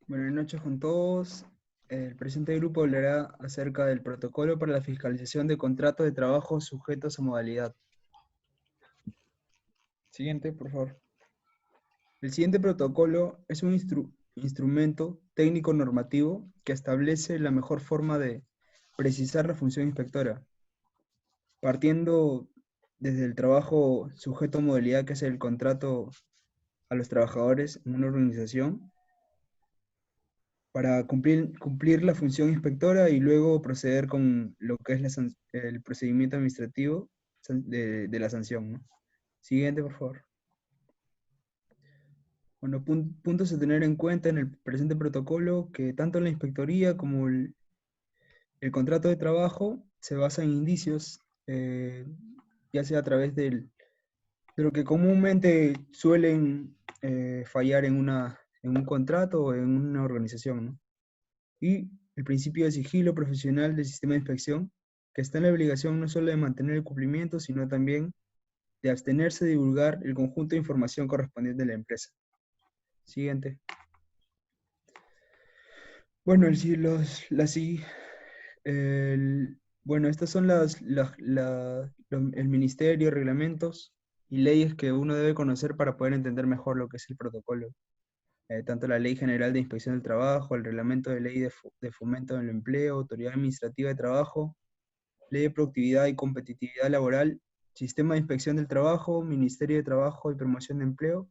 Buenas noches con todos. El presente grupo hablará acerca del protocolo para la fiscalización de contratos de trabajo sujetos a modalidad. Siguiente, por favor. El siguiente protocolo es un instrumento técnico normativo que establece la mejor forma de precisar la función inspectora, partiendo desde el trabajo sujeto a modalidad, que es el contrato a los trabajadores en una organización, para cumplir la función inspectora y luego proceder con lo que es el procedimiento administrativo de la sanción, ¿no? Siguiente, por favor. Bueno, puntos a tener en cuenta en el presente protocolo, que tanto la inspectoría como el contrato de trabajo se basa en indicios, ya sea a través de lo que comúnmente suelen fallar en un contrato o en una organización, ¿no? Y el principio de sigilo profesional del sistema de inspección, que está en la obligación no solo de mantener el cumplimiento, sino también de abstenerse de divulgar el conjunto de información correspondiente de la empresa. Siguiente. Bueno, bueno, estas son el ministerio, reglamentos y leyes que uno debe conocer para poder entender mejor lo que es el protocolo. Tanto la Ley General de Inspección del Trabajo, el Reglamento de Ley de Fomento del Empleo, Autoridad Administrativa de Trabajo, Ley de Productividad y Competitividad Laboral, Sistema de Inspección del Trabajo, Ministerio de Trabajo y Promoción de Empleo,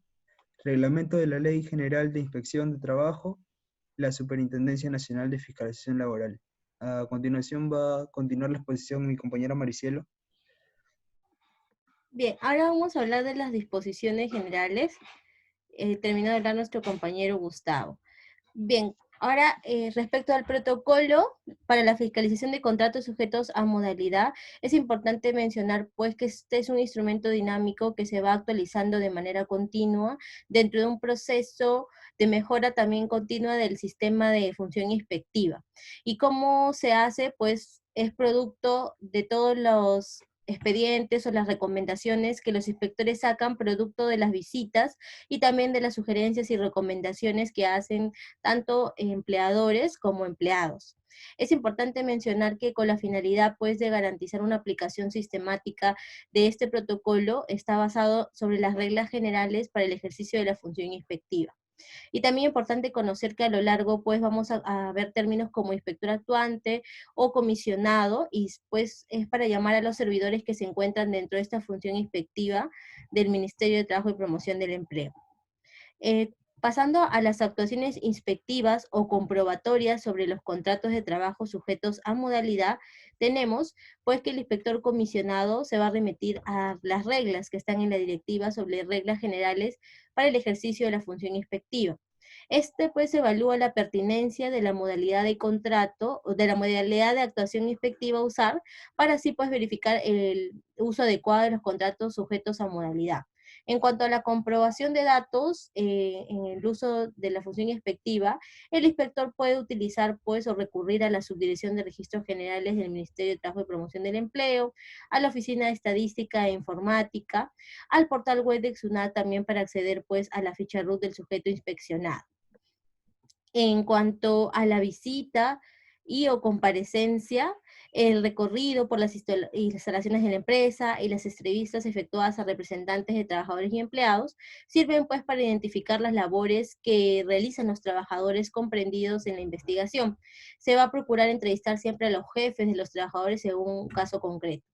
Reglamento de la Ley General de Inspección de Trabajo, la Superintendencia Nacional de Fiscalización Laboral. A continuación va a continuar la exposición mi compañera Maricielo. Bien, ahora vamos a hablar de las disposiciones generales. Terminó de hablar nuestro compañero Gustavo. Bien, ahora respecto al protocolo para la fiscalización de contratos sujetos a modalidad, es importante mencionar pues que este es un instrumento dinámico que se va actualizando de manera continua dentro de un proceso de mejora también continua del sistema de función inspectiva. ¿Y cómo se hace? Pues es producto de todos los expedientes o las recomendaciones que los inspectores sacan producto de las visitas y también de las sugerencias y recomendaciones que hacen tanto empleadores como empleados. Es importante mencionar que con la finalidad pues de garantizar una aplicación sistemática de este protocolo está basado sobre las reglas generales para el ejercicio de la función inspectiva. Y también es importante conocer que a lo largo pues vamos a ver términos como inspector actuante o comisionado, y pues es para llamar a los servidores que se encuentran dentro de esta función inspectiva del Ministerio de Trabajo y Promoción del Empleo. Eh, Pasando a las actuaciones inspectivas o comprobatorias sobre los contratos de trabajo sujetos a modalidad, tenemos pues que el inspector comisionado se va a remitir a las reglas que están en la directiva sobre reglas generales para el ejercicio de la función inspectiva. Este pues evalúa la pertinencia de la modalidad de contrato o de la modalidad de actuación inspectiva a usar para así pues verificar el uso adecuado de los contratos sujetos a modalidad. En cuanto a la comprobación de datos en el uso de la función inspectiva, el inspector puede utilizar pues o recurrir a la Subdirección de Registros Generales del Ministerio de Trabajo y Promoción del Empleo, a la Oficina de Estadística e Informática, al portal web de Exunat también para acceder pues a la ficha RUT del sujeto inspeccionado. En cuanto a la visita y o comparecencia, el recorrido por las instalaciones de la empresa y las entrevistas efectuadas a representantes de trabajadores y empleados sirven pues para identificar las labores que realizan los trabajadores comprendidos en la investigación. Se va a procurar entrevistar siempre a los jefes de los trabajadores según un caso concreto.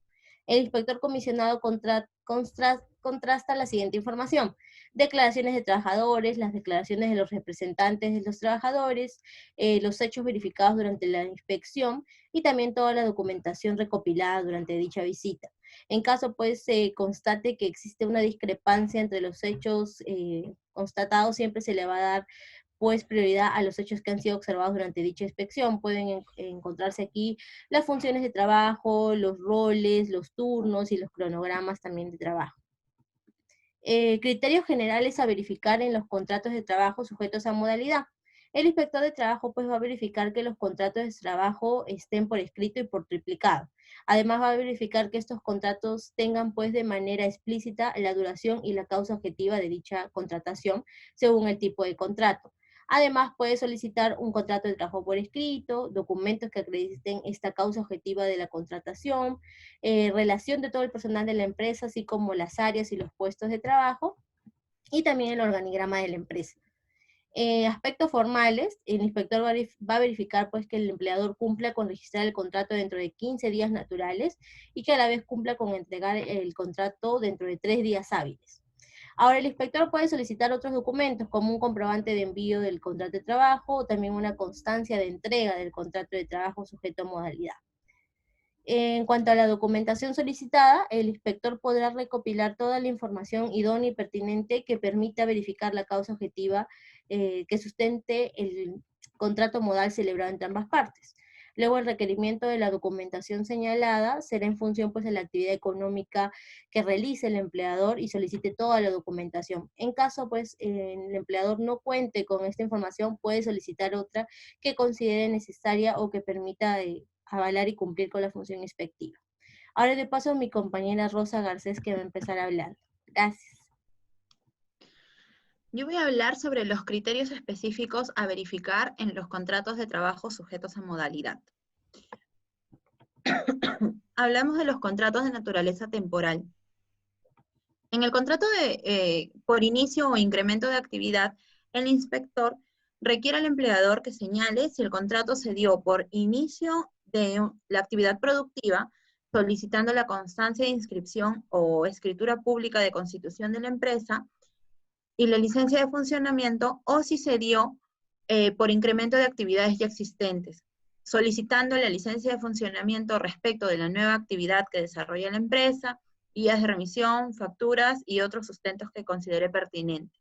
El inspector comisionado contrasta la siguiente información: declaraciones de trabajadores, las declaraciones de los representantes de los trabajadores, los hechos verificados durante la inspección y también toda la documentación recopilada durante dicha visita. En caso pues se constate que existe una discrepancia entre los hechos constatados, siempre se le va a dar pues prioridad a los hechos que han sido observados durante dicha inspección. Pueden encontrarse aquí las funciones de trabajo, los roles, los turnos y los cronogramas también de trabajo. Criterios generales a verificar en los contratos de trabajo sujetos a modalidad. El inspector de trabajo pues va a verificar que los contratos de trabajo estén por escrito y por triplicado. Además va a verificar que estos contratos tengan pues de manera explícita la duración y la causa objetiva de dicha contratación según el tipo de contrato. Además, puede solicitar un contrato de trabajo por escrito, documentos que acrediten esta causa objetiva de la contratación, relación de todo el personal de la empresa, así como las áreas y los puestos de trabajo, y también el organigrama de la empresa. Aspectos formales, el inspector va a verificar pues, que el empleador cumpla con registrar el contrato dentro de 15 días naturales y que a la vez cumpla con entregar el contrato dentro de 3 días hábiles. Ahora, el inspector puede solicitar otros documentos, como un comprobante de envío del contrato de trabajo o también una constancia de entrega del contrato de trabajo sujeto a modalidad. En cuanto a la documentación solicitada, el inspector podrá recopilar toda la información idónea y pertinente que permita verificar la causa objetiva que sustente el contrato modal celebrado entre ambas partes. Luego, el requerimiento de la documentación señalada será en función pues, de la actividad económica que realice el empleador y solicite toda la documentación. En caso pues, el empleador no cuente con esta información, puede solicitar otra que considere necesaria o que permita avalar y cumplir con la función inspectiva. Ahora le paso a mi compañera Rosa Garcés, que va a empezar hablando. Gracias. Yo voy a hablar sobre los criterios específicos a verificar en los contratos de trabajo sujetos a modalidad. Hablamos de los contratos de naturaleza temporal. En el contrato por inicio o incremento de actividad, el inspector requiere al empleador que señale si el contrato se dio por inicio de la actividad productiva, solicitando la constancia de inscripción o escritura pública de constitución de la empresa, y la licencia de funcionamiento, o si se dio por incremento de actividades ya existentes, solicitando la licencia de funcionamiento respecto de la nueva actividad que desarrolla la empresa, guías de remisión, facturas y otros sustentos que considere pertinente.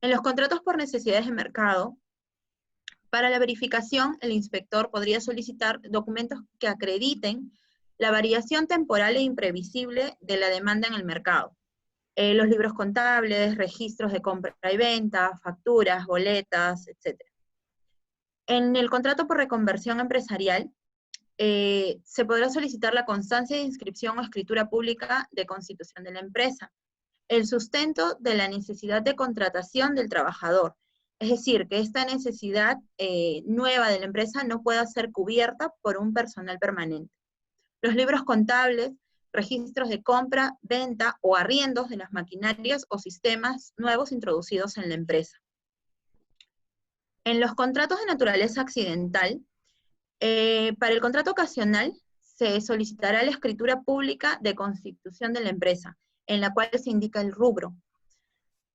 En los contratos por necesidades de mercado, para la verificación, el inspector podría solicitar documentos que acrediten la variación temporal e imprevisible de la demanda en el mercado. Los libros contables, registros de compra y venta, facturas, boletas, etc. En el contrato por reconversión empresarial, se podrá solicitar la constancia de inscripción o escritura pública de constitución de la empresa, el sustento de la necesidad de contratación del trabajador, es decir, que esta necesidad nueva de la empresa no pueda ser cubierta por un personal permanente. Los libros contables, registros de compra, venta o arriendos de las maquinarias o sistemas nuevos introducidos en la empresa. En los contratos de naturaleza accidental, para el contrato ocasional se solicitará la escritura pública de constitución de la empresa, en la cual se indica el rubro,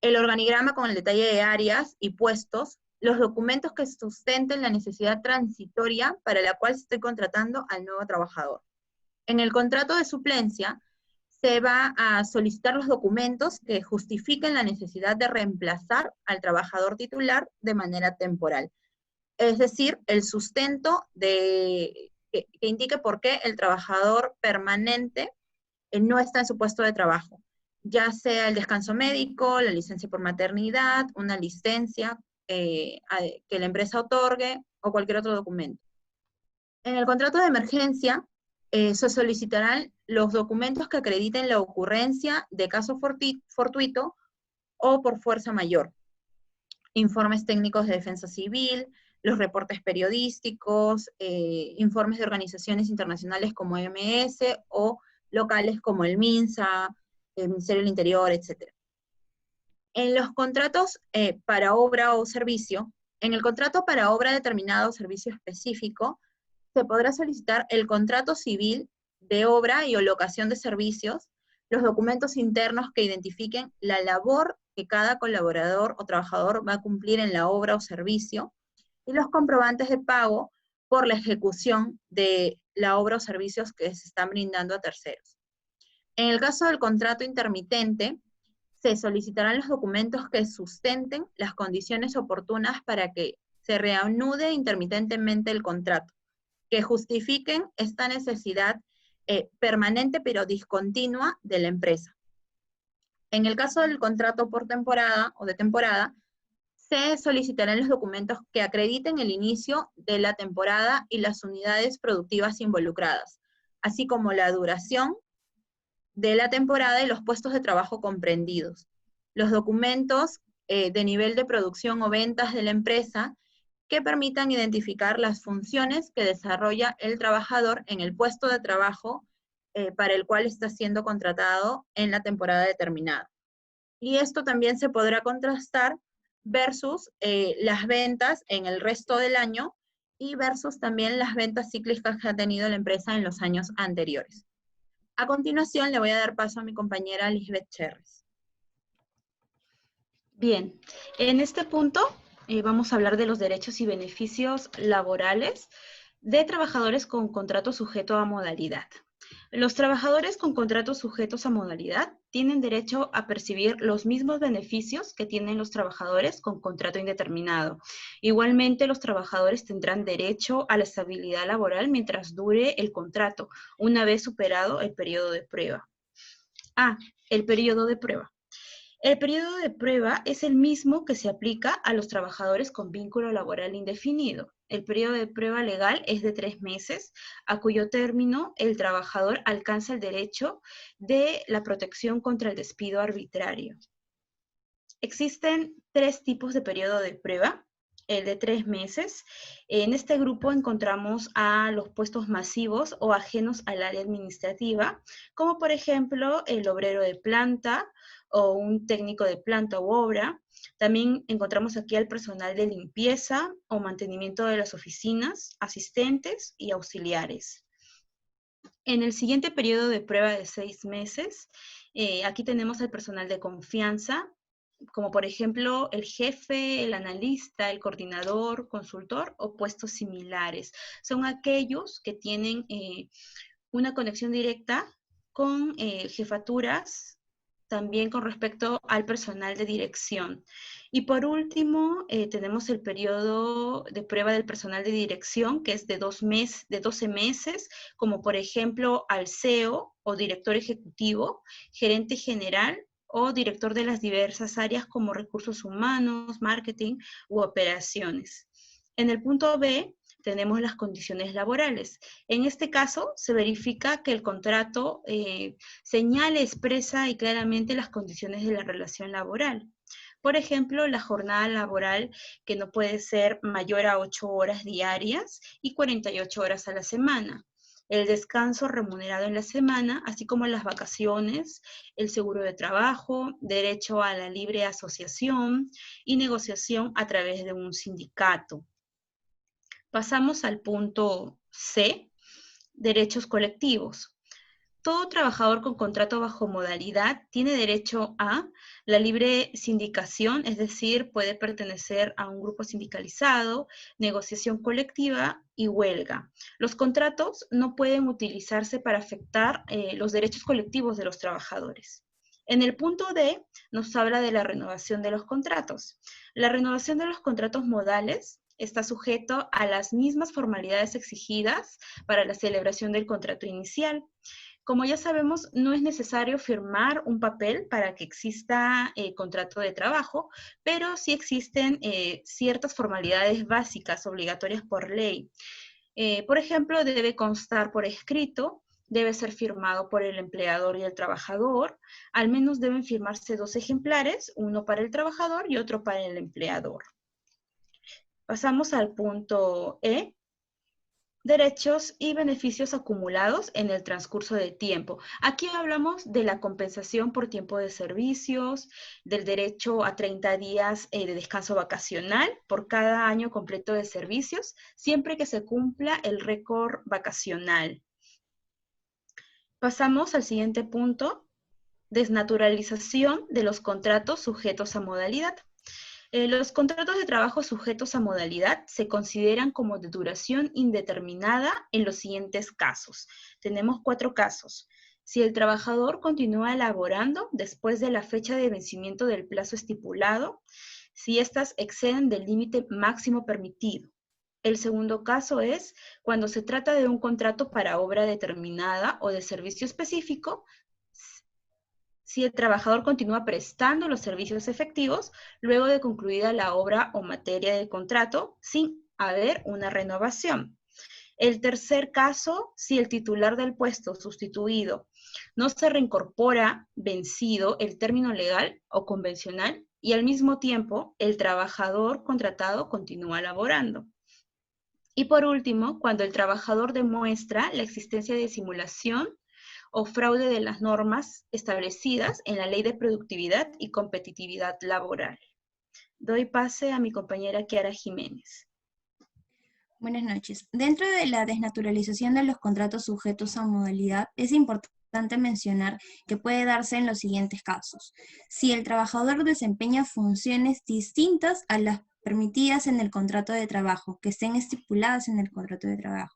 el organigrama con el detalle de áreas y puestos, los documentos que sustenten la necesidad transitoria para la cual se esté contratando al nuevo trabajador. En el contrato de suplencia, se va a solicitar los documentos que justifiquen la necesidad de reemplazar al trabajador titular de manera temporal. Es decir, el sustento que indique por qué el trabajador permanente no está en su puesto de trabajo, ya sea el descanso médico, la licencia por maternidad, una licencia que la empresa otorgue o cualquier otro documento. En el contrato de emergencia, se solicitarán los documentos que acrediten la ocurrencia de caso fortuito o por fuerza mayor. Informes técnicos de defensa civil, los reportes periodísticos, informes de organizaciones internacionales como OMS o locales como el MINSA, el Ministerio del Interior, etc. En los contratos para obra o servicio, en el contrato para obra determinada o servicio específico, se podrá solicitar el contrato civil de obra y o locación de servicios, los documentos internos que identifiquen la labor que cada colaborador o trabajador va a cumplir en la obra o servicio, y los comprobantes de pago por la ejecución de la obra o servicios que se están brindando a terceros. En el caso del contrato intermitente, se solicitarán los documentos que sustenten las condiciones oportunas para que se reanude intermitentemente el contrato, que justifiquen esta necesidad permanente pero discontinua de la empresa. En el caso del contrato por temporada o de temporada, se solicitarán los documentos que acrediten el inicio de la temporada y las unidades productivas involucradas, así como la duración de la temporada y los puestos de trabajo comprendidos. Los documentos de nivel de producción o ventas de la empresa que permitan identificar las funciones que desarrolla el trabajador en el puesto de trabajo para el cual está siendo contratado en la temporada determinada. Y esto también se podrá contrastar versus las ventas en el resto del año y versus también las ventas cíclicas que ha tenido la empresa en los años anteriores. A continuación le voy a dar paso a mi compañera Lisbeth Cherres. Bien, en este punto vamos a hablar de los derechos y beneficios laborales de trabajadores con contrato sujeto a modalidad. Los trabajadores con contratos sujetos a modalidad tienen derecho a percibir los mismos beneficios que tienen los trabajadores con contrato indeterminado. Igualmente, los trabajadores tendrán derecho a la estabilidad laboral mientras dure el contrato, una vez superado el periodo de prueba. El periodo de prueba. El periodo de prueba es el mismo que se aplica a los trabajadores con vínculo laboral indefinido. El periodo de prueba legal es de 3 meses, a cuyo término el trabajador alcanza el derecho de la protección contra el despido arbitrario. Existen 3 tipos de periodo de prueba. El de 3 meses. En este grupo encontramos a los puestos masivos o ajenos al área administrativa, como por ejemplo el obrero de planta o un técnico de planta u obra. También encontramos aquí al personal de limpieza o mantenimiento de las oficinas, asistentes y auxiliares. En el siguiente periodo de prueba de 6 meses, aquí tenemos al personal de confianza, como por ejemplo el jefe, el analista, el coordinador, consultor o puestos similares. Son aquellos que tienen una conexión directa con jefaturas, también con respecto al personal de dirección. Y por último, tenemos el periodo de prueba del personal de dirección, que es de 12 meses, como por ejemplo al CEO o director ejecutivo, gerente general, o director de las diversas áreas como recursos humanos, marketing u operaciones. En el punto B tenemos las condiciones laborales. En este caso se verifica que el contrato señale, expresa y claramente las condiciones de la relación laboral. Por ejemplo, la jornada laboral que no puede ser mayor a 8 horas diarias y 48 horas a la semana. El descanso remunerado en la semana, así como las vacaciones, el seguro de trabajo, derecho a la libre asociación y negociación a través de un sindicato. Pasamos al punto C, derechos colectivos. Todo trabajador con contrato bajo modalidad tiene derecho a la libre sindicación, es decir, puede pertenecer a un grupo sindicalizado, negociación colectiva y huelga. Los contratos no pueden utilizarse para afectar los derechos colectivos de los trabajadores. En el punto D nos habla de la renovación de los contratos. La renovación de los contratos modales está sujeto a las mismas formalidades exigidas para la celebración del contrato inicial. Como ya sabemos, no es necesario firmar un papel para que exista contrato de trabajo, pero sí existen ciertas formalidades básicas obligatorias por ley. Por ejemplo, debe constar por escrito, debe ser firmado por el empleador y el trabajador, al menos deben firmarse 2 ejemplares, uno para el trabajador y otro para el empleador. Pasamos al punto E. Derechos y beneficios acumulados en el transcurso de tiempo. Aquí hablamos de la compensación por tiempo de servicios, del derecho a 30 días de descanso vacacional por cada año completo de servicios, siempre que se cumpla el récord vacacional. Pasamos al siguiente punto, desnaturalización de los contratos sujetos a modalidad. Los contratos de trabajo sujetos a modalidad se consideran como de duración indeterminada en los siguientes casos. Tenemos 4 casos. Si el trabajador continúa laborando después de la fecha de vencimiento del plazo estipulado, si éstas exceden del límite máximo permitido. El segundo caso es cuando se trata de un contrato para obra determinada o de servicio específico, si el trabajador continúa prestando los servicios efectivos luego de concluida la obra o materia del contrato sin haber una renovación. El tercer caso, si el titular del puesto sustituido no se reincorpora vencido el término legal o convencional y al mismo tiempo el trabajador contratado continúa laborando. Y por último, cuando el trabajador demuestra la existencia de simulación o fraude de las normas establecidas en la Ley de Productividad y Competitividad Laboral. Doy pase a mi compañera Kiara Jiménez. Buenas noches. Dentro de la desnaturalización de los contratos sujetos a modalidad, es importante mencionar que puede darse en los siguientes casos. Si el trabajador desempeña funciones distintas a las permitidas en el contrato de trabajo, que estén estipuladas en el contrato de trabajo.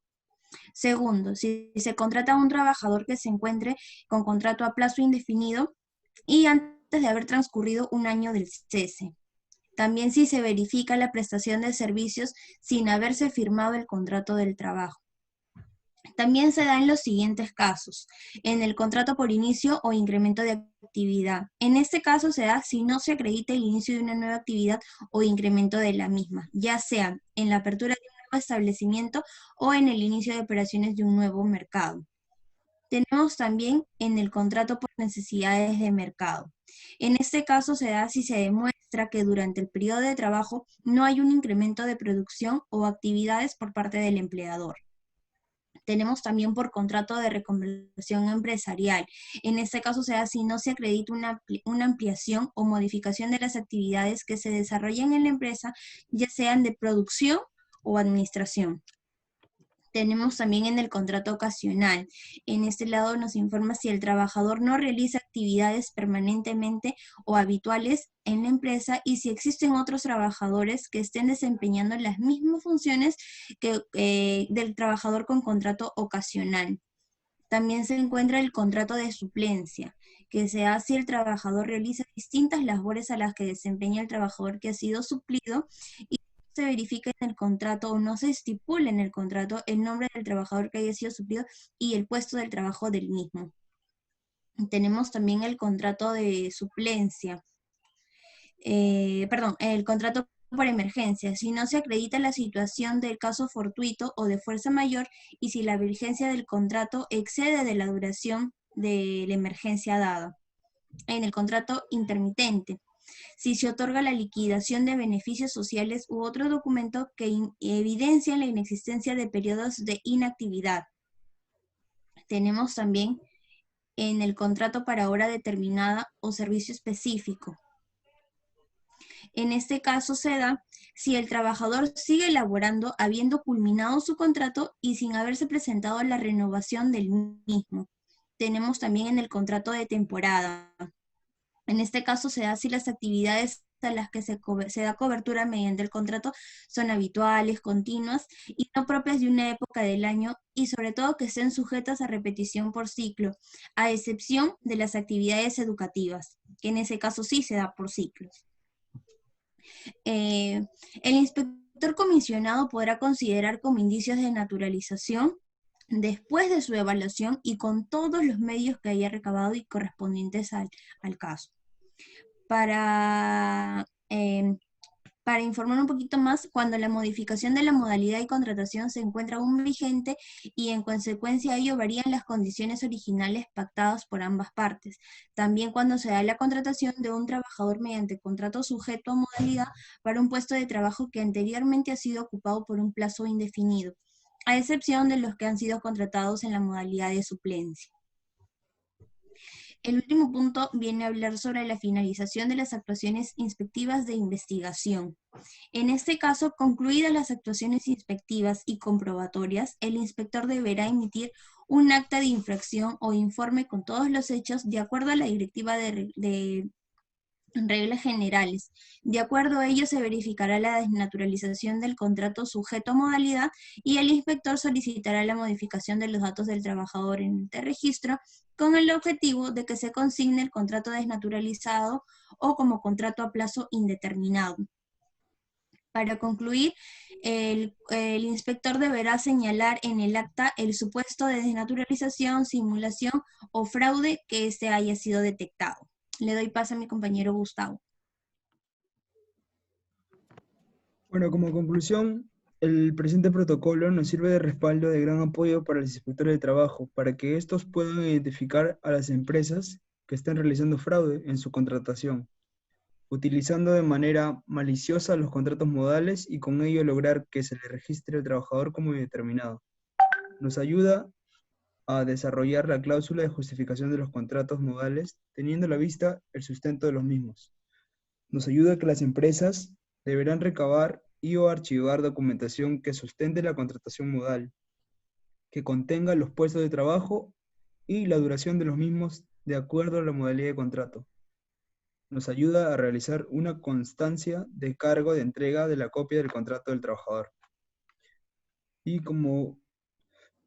Segundo, si se contrata a un trabajador que se encuentre con contrato a plazo indefinido y antes de haber transcurrido un año del cese. También si se verifica la prestación de servicios sin haberse firmado el contrato del trabajo. También se da en los siguientes casos: en el contrato por inicio o incremento de actividad. En este caso se da si no se acredita el inicio de una nueva actividad o incremento de la misma, ya sea en la apertura de un nuevo establecimiento o en el inicio de operaciones de un nuevo mercado. Tenemos también en el contrato por necesidades de mercado. En este caso se da si se demuestra que durante el periodo de trabajo no hay un incremento de producción o actividades por parte del empleador. Tenemos también por contrato de reconversión empresarial. En este caso se da si no se acredita una ampliación o modificación de las actividades que se desarrollan en la empresa, ya sean de producción o administración. Tenemos también en el contrato ocasional. En este lado nos informa si el trabajador no realiza actividades permanentemente o habituales en la empresa y si existen otros trabajadores que estén desempeñando las mismas funciones que del trabajador con contrato ocasional. También se encuentra el contrato de suplencia, que se hace si el trabajador realiza distintas labores a las que desempeña el trabajador que ha sido suplido y se verifica en el contrato o no se estipula en el contrato el nombre del trabajador que haya sido suplido y el puesto del trabajo del mismo. Tenemos también el contrato de suplencia, el contrato por emergencia, si no se acredita la situación del caso fortuito o de fuerza mayor y si la vigencia del contrato excede de la duración de la emergencia dada. En el contrato intermitente, si se otorga la liquidación de beneficios sociales u otro documento que evidencia la inexistencia de periodos de inactividad. Tenemos también en el contrato para hora determinada o servicio específico. En este caso se da si el trabajador sigue laborando habiendo culminado su contrato y sin haberse presentado la renovación del mismo. Tenemos también en el contrato de temporada. En este caso se da si las actividades a las que se da cobertura mediante el contrato son habituales, continuas y no propias de una época del año y sobre todo que estén sujetas a repetición por ciclo, a excepción de las actividades educativas, que en ese caso sí se da por ciclos. El inspector comisionado podrá considerar como indicios de naturalización después de su evaluación y con todos los medios que haya recabado y correspondientes al caso. Para informar un poquito más, cuando la modificación de la modalidad de contratación se encuentra aún vigente y en consecuencia a ello varían las condiciones originales pactadas por ambas partes. También cuando se da la contratación de un trabajador mediante contrato sujeto a modalidad para un puesto de trabajo que anteriormente ha sido ocupado por un plazo indefinido, a excepción de los que han sido contratados en la modalidad de suplencia. El último punto viene a hablar sobre la finalización de las actuaciones inspectivas de investigación. En este caso, concluidas las actuaciones inspectivas y comprobatorias, el inspector deberá emitir un acta de infracción o informe con todos los hechos de acuerdo a la directiva de reglas generales. De acuerdo a ello se verificará la desnaturalización del contrato sujeto a modalidad y el inspector solicitará la modificación de los datos del trabajador en el registro con el objetivo de que se consigne el contrato desnaturalizado o como contrato a plazo indeterminado. Para concluir, el inspector deberá señalar en el acta el supuesto de desnaturalización, simulación o fraude que éste haya sido detectado. Le doy paso a mi compañero Gustavo. Bueno, como conclusión, el presente protocolo nos sirve de respaldo de gran apoyo para los inspectores de trabajo, para que estos puedan identificar a las empresas que están realizando fraude en su contratación. utilizando de manera maliciosa los contratos modales y con ello lograr que se le registre al trabajador como indeterminado. Nos ayuda a desarrollar la cláusula de justificación de los contratos modales, teniendo a la vista el sustento de los mismos. Nos ayuda a que las empresas deberán recabar y o archivar documentación que sustente la contratación modal, que contenga los puestos de trabajo y la duración de los mismos de acuerdo a la modalidad de contrato. Nos ayuda a realizar una constancia de cargo de entrega de la copia del contrato del trabajador. Y como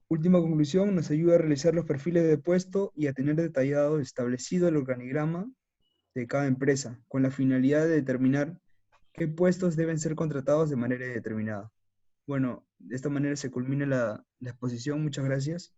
última conclusión, nos ayuda a realizar los perfiles de puesto y a tener detallado establecido el organigrama de cada empresa, con la finalidad de determinar qué puestos deben ser contratados de manera determinada. Bueno, de esta manera se culmina la exposición. Muchas gracias.